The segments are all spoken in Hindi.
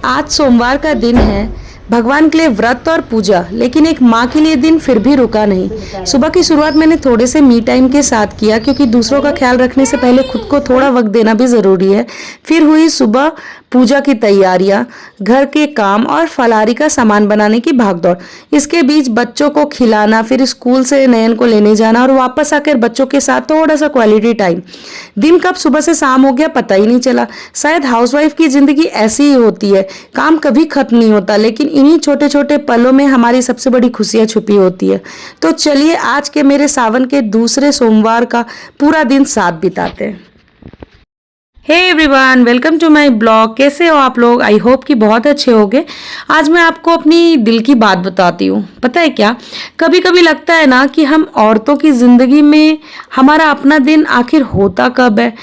आज सोमवार का दिन है, भगवान के लिए व्रत और पूजा, लेकिन एक माँ के लिए दिन फिर भी रुका नहीं। सुबह की शुरुआत मैंने थोड़े से मी टाइम के साथ किया, क्योंकि दूसरों का ख्याल रखने से पहले खुद को थोड़ा वक्त देना भी ज़रूरी है। फिर हुई सुबह पूजा की तैयारियां, घर के काम और फलाहारी का सामान बनाने की भागदौड़। इसके बीच बच्चों को खिलाना, फिर स्कूल से नयन को लेने जाना और वापस आकर बच्चों के साथ थोड़ा सा क्वालिटी टाइम। दिन कब सुबह से शाम हो गया पता ही नहीं चला। शायद हाउसवाइफ की जिंदगी ऐसी ही होती है, काम कभी खत्म नहीं होता, लेकिन इन्हीं छोटे छोटे पलों में हमारी सबसे बड़ी खुशियां छुपी होती है। तो चलिए आज के मेरे सावन के दूसरे सोमवार का पूरा दिन साथ बिताते हैं। Hey everyone, welcome to my blog. कैसे हो आप लोग? आई होप कि बहुत अच्छे होंगे। आज मैं आपको अपनी दिल की बात बताती हूँ। पता है क्या, कभी कभी लगता है ना कि हम औरतों की ज़िंदगी में हमारा अपना दिन आखिर होता कब है।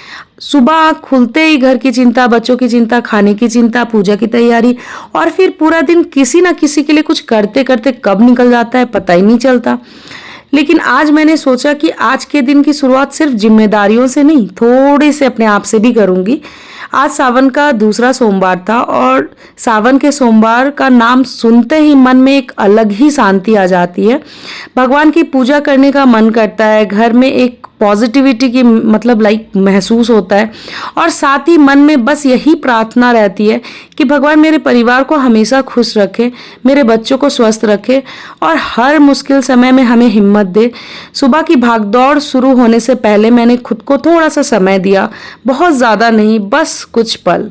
सुबह आँख खुलते ही घर की चिंता, बच्चों की चिंता, खाने की चिंता, पूजा की तैयारी, और फिर पूरा दिन किसी ना किसी के लिए कुछ करते करते कब निकल जाता है पता ही नहीं चलता। लेकिन आज मैंने सोचा कि आज के दिन की शुरुआत सिर्फ जिम्मेदारियों से नहीं, थोड़े से अपने आप से भी करूंगी। आज सावन का दूसरा सोमवार था और सावन के सोमवार का नाम सुनते ही मन में एक अलग ही शांति आ जाती है। भगवान की पूजा करने का मन करता है, घर में एक पॉजिटिविटी की मतलब महसूस होता है, और साथ ही मन में बस यही प्रार्थना रहती है कि भगवान मेरे परिवार को हमेशा खुश रखे, मेरे बच्चों को स्वस्थ रखे और हर मुश्किल समय में हमें हिम्मत दे। सुबह की भागदौड़ शुरू होने से पहले मैंने खुद को थोड़ा सा समय दिया, बहुत ज़्यादा नहीं, बस कुछ पल।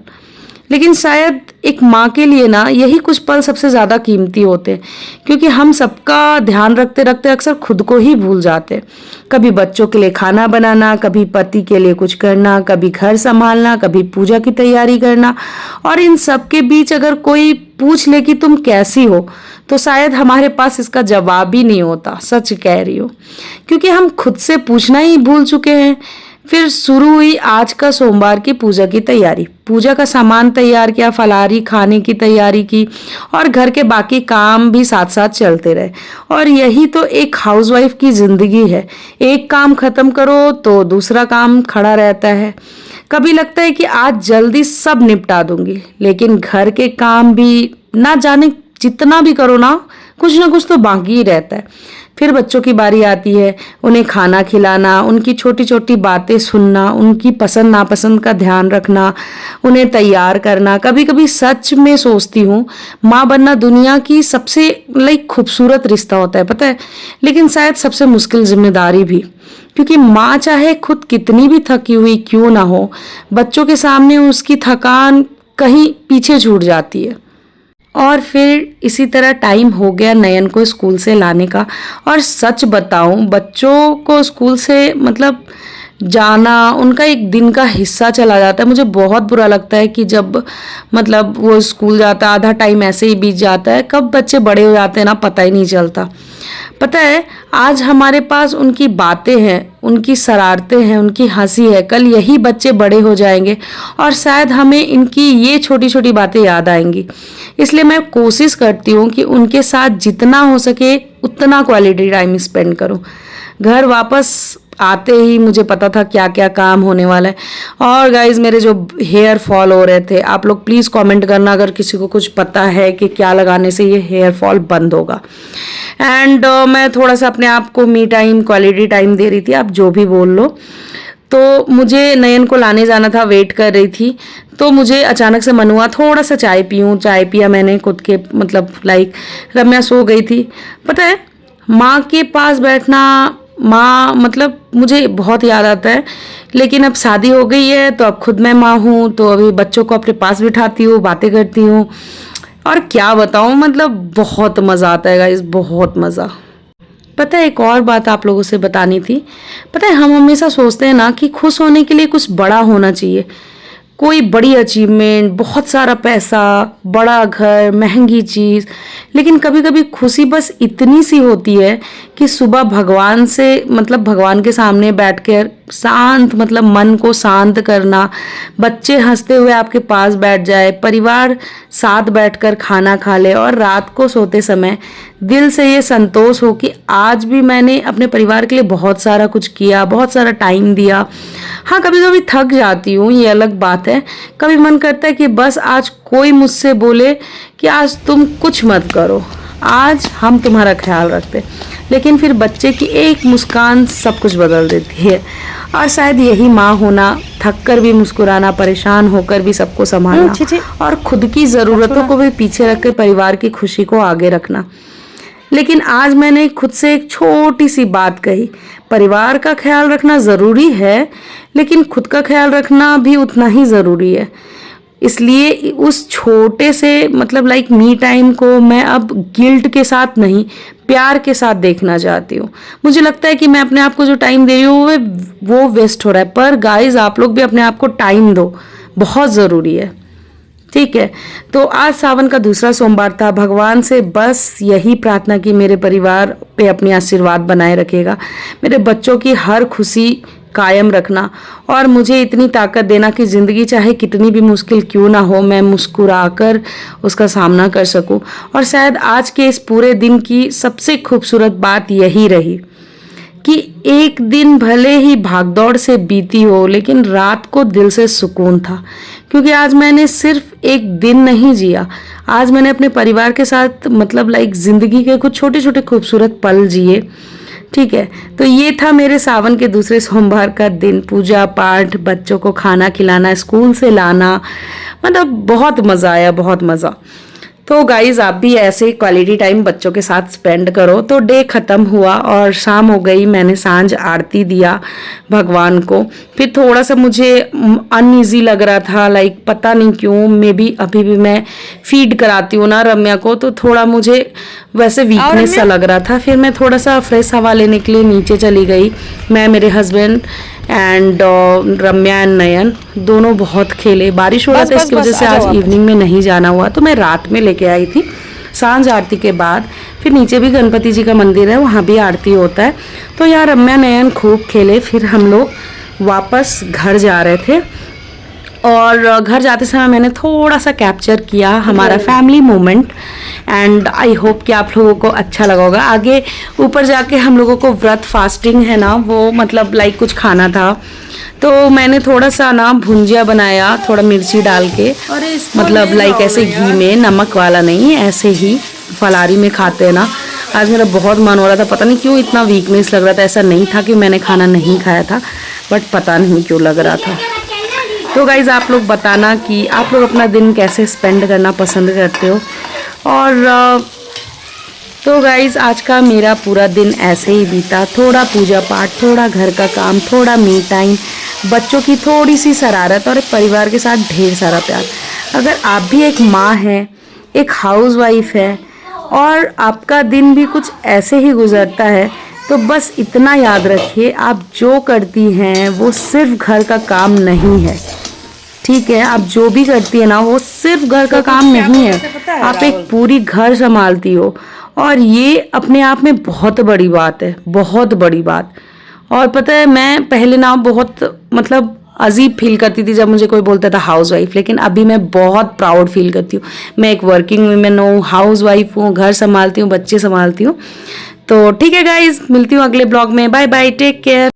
लेकिन शायद एक माँ के लिए ना यही कुछ पल सबसे ज़्यादा कीमती होते, क्योंकि हम सबका ध्यान रखते रखते अक्सर खुद को ही भूल जाते। कभी बच्चों के लिए खाना बनाना, कभी पति के लिए कुछ करना, कभी घर संभालना, कभी पूजा की तैयारी करना, और इन सब के बीच अगर कोई पूछ ले कि तुम कैसी हो, तो शायद हमारे पास इसका जवाब ही नहीं होता। सच कह रही हो, क्योंकि हम खुद से पूछना ही भूल चुके हैं। फिर शुरू हुई आज का सोमवार की पूजा की तैयारी। पूजा का सामान तैयार किया, फलाहारी खाने की तैयारी की, और घर के बाकी काम भी साथ साथ चलते रहे। और यही तो एक हाउसवाइफ की जिंदगी है, एक काम खत्म करो तो दूसरा काम खड़ा रहता है। कभी लगता है कि आज जल्दी सब निपटा दूंगी, लेकिन घर के काम भी ना जाने जितना भी करो ना कुछ तो बाकी ही रहता है। फिर बच्चों की बारी आती है, उन्हें खाना खिलाना, उनकी छोटी छोटी बातें सुनना, उनकी पसंद नापसंद का ध्यान रखना, उन्हें तैयार करना। कभी कभी सच में सोचती हूँ माँ बनना दुनिया की सबसे खूबसूरत रिश्ता होता है, पता है, लेकिन शायद सबसे मुश्किल जिम्मेदारी भी। क्योंकि माँ चाहे खुद कितनी भी थकी हुई क्यों ना हो, बच्चों के सामने उसकी थकान कहीं पीछे छूट जाती है। और फिर इसी तरह टाइम हो गया नयन को स्कूल से लाने का। और सच बताऊं, बच्चों को स्कूल से जाना उनका एक दिन का हिस्सा चला जाता है। मुझे बहुत बुरा लगता है कि जब वो स्कूल जाता है, आधा टाइम ऐसे ही बीत जाता है। कब बच्चे बड़े हो जाते हैं ना पता ही नहीं चलता। पता है, आज हमारे पास उनकी बातें हैं, उनकी शरारतें हैं, उनकी हंसी है। कल यही बच्चे बड़े हो जाएंगे और शायद हमें इनकी ये छोटी छोटी बातें याद आएंगी। इसलिए मैं कोशिश करती हूँ कि उनके साथ जितना हो सके उतना क्वालिटी टाइम स्पेंड करूँ। घर वापस आते ही मुझे पता था क्या क्या काम होने वाला है। और गाइज, मेरे जो हेयर फॉल हो रहे थे, आप लोग प्लीज़ कमेंट करना अगर किसी को कुछ पता है कि क्या लगाने से ये हेयर फॉल बंद होगा। एंड मैं थोड़ा सा अपने आप को मी टाइम, क्वालिटी टाइम दे रही थी, आप जो भी बोल लो। तो मुझे नयन को लाने जाना था, वेट कर रही थी, तो मुझे अचानक से मन हुआ थोड़ा सा चाय पीऊँ। चाय पिया मैंने खुद के रम्या सो गई थी। पता है, माँ के पास बैठना, माँ मुझे बहुत याद आता है। लेकिन अब शादी हो गई है तो अब खुद मैं माँ हूँ, तो अभी बच्चों को अपने पास बिठाती हूँ, बातें करती हूँ, और क्या बताऊँ, बहुत मज़ा आता है गाइस, बहुत मज़ा। पता है, एक और बात आप लोगों से बतानी थी। पता है, हम हमेशा सोचते हैं ना कि खुश होने के लिए कुछ बड़ा होना चाहिए, कोई बड़ी अचीवमेंट, बहुत सारा पैसा, बड़ा घर, महंगी चीज़। लेकिन कभी कभी खुशी बस इतनी सी होती है कि सुबह भगवान के सामने बैठकर शांत मन को शांत करना, बच्चे हंसते हुए आपके पास बैठ जाए, परिवार साथ बैठकर खाना खा ले, और रात को सोते समय दिल से ये संतोष हो कि आज भी मैंने अपने परिवार के लिए बहुत सारा कुछ किया, बहुत सारा टाइम दिया। हाँ, कभी कभी थक जाती हूँ, ये अलग बात है। कभी मन करता है कि बस आज कोई मुझसे बोले कि आज तुम कुछ मत करो, आज हम तुम्हारा ख्याल रखते। लेकिन फिर बच्चे की एक मुस्कान सब कुछ बदल देती है। और शायद यही माँ होना, थक कर भी मुस्कुराना, परेशान होकर भी सबको संभालना और खुद की ज़रूरतों को भी पीछे रख कर परिवार की खुशी को आगे रखना। लेकिन आज मैंने खुद से एक छोटी सी बात कही, परिवार का ख्याल रखना ज़रूरी है, लेकिन खुद का ख्याल रखना भी उतना ही ज़रूरी है। इसलिए उस छोटे से मतलब लाइक मी टाइम को मैं अब गिल्ट के साथ नहीं, प्यार के साथ देखना चाहती हूँ। मुझे लगता है कि मैं अपने आप को जो टाइम दे रही हूँ वो वेस्ट हो रहा है, पर गाइस आप लोग भी अपने आप को टाइम दो, बहुत ज़रूरी है। ठीक है, तो आज सावन का दूसरा सोमवार था। भगवान से बस यही प्रार्थना कि मेरे परिवार पे अपनी आशीर्वाद बनाए रखेगा, मेरे बच्चों की हर खुशी कायम रखना और मुझे इतनी ताकत देना कि ज़िंदगी चाहे कितनी भी मुश्किल क्यों ना हो, मैं मुस्कुराकर उसका सामना कर सकूं। और शायद आज के इस पूरे दिन की सबसे खूबसूरत बात यही रही कि एक दिन भले ही भागदौड़ से बीती हो, लेकिन रात को दिल से सुकून था, क्योंकि आज मैंने सिर्फ एक दिन नहीं जिया, आज मैंने अपने परिवार के साथ मतलब लाइक ज़िंदगी के कुछ छोटे छोटे खूबसूरत पल जिए। ठीक है, तो ये था मेरे सावन के दूसरे सोमवार का दिन। पूजा पाठ, बच्चों को खाना खिलाना, स्कूल से लाना, मतलब बहुत मज़ा आया, बहुत मज़ा। तो गाइज आप भी ऐसे क्वालिटी टाइम बच्चों के साथ स्पेंड करो। तो डे ख़त्म हुआ और शाम हो गई, मैंने सांझ आरती दिया भगवान को। फिर थोड़ा सा मुझे अनईजी लग रहा था, लाइक पता नहीं क्यों, मे बी अभी भी मैं फीड कराती हूँ ना रम्या को, तो थोड़ा मुझे वैसे वीकनेस सा लग रहा था। फिर मैं थोड़ा सा फ्रेश हवा लेने के लिए नीचे चली गई। मैं, मेरे हस्बैंड एंड रम्या एंड नयन दोनों बहुत खेले। बारिश हो रहा था, इसकी वजह से आज इवनिंग में नहीं जाना हुआ, तो मैं रात में लेके आई थी सांझ आरती के बाद। फिर नीचे भी गणपति जी का मंदिर है, वहाँ भी आरती होता है। तो यार रम्या नयन खूब खेले। फिर हम लोग वापस घर जा रहे थे और घर जाते समय मैंने थोड़ा सा कैप्चर किया हमारा family moment, and I hope कि आप लोगों को अच्छा लगा होगा। आगे ऊपर जाके हम लोगों को व्रत फास्टिंग है ना, वो मतलब लाइक कुछ खाना था, तो मैंने थोड़ा सा ना भुंजिया बनाया, थोड़ा मिर्ची डाल के, मतलब लाइक ऐसे घी में, नमक वाला नहीं, ऐसे ही फलारी में खाते हैं ना। आज मेरा बहुत मन हो रहा था, पता नहीं क्यों इतना वीकनेस लग रहा था। ऐसा नहीं था कि मैंने खाना नहीं खाया था, बट पता नहीं क्यों लग रहा था। तो गाइज़ आप लोग बताना कि आप लोग अपना दिन कैसे स्पेंड करना पसंद करते हो। और तो गाइज़ आज का मेरा पूरा दिन ऐसे ही बीता, थोड़ा पूजा पाठ, थोड़ा घर का काम, थोड़ा मी टाइम, बच्चों की थोड़ी सी शरारत और परिवार के साथ ढेर सारा प्यार। अगर आप भी एक माँ हैं, एक हाउसवाइफ है और आपका दिन भी कुछ ऐसे ही गुजरता है, तो बस इतना याद रखिए, आप जो करती हैं वो सिर्फ घर का काम नहीं है। ठीक है, आप जो भी करती है ना वो सिर्फ घर का काम नहीं है, आप एक पूरी घर संभालती हो, और ये अपने आप में बहुत बड़ी बात है, बहुत बड़ी बात। और पता है मैं पहले ना बहुत मतलब अजीब फील करती थी जब मुझे कोई बोलता था हाउस वाइफ, लेकिन अभी मैं बहुत प्राउड फील करती हूँ। मैं एक वर्किंग वुमेन हूँ, हाउस वाइफ हूँ, घर संभालती हूँ, बच्चे संभालती हूँ। तो ठीक है गाइज, मिलती हूँ अगले ब्लॉग में। Bye bye, take care.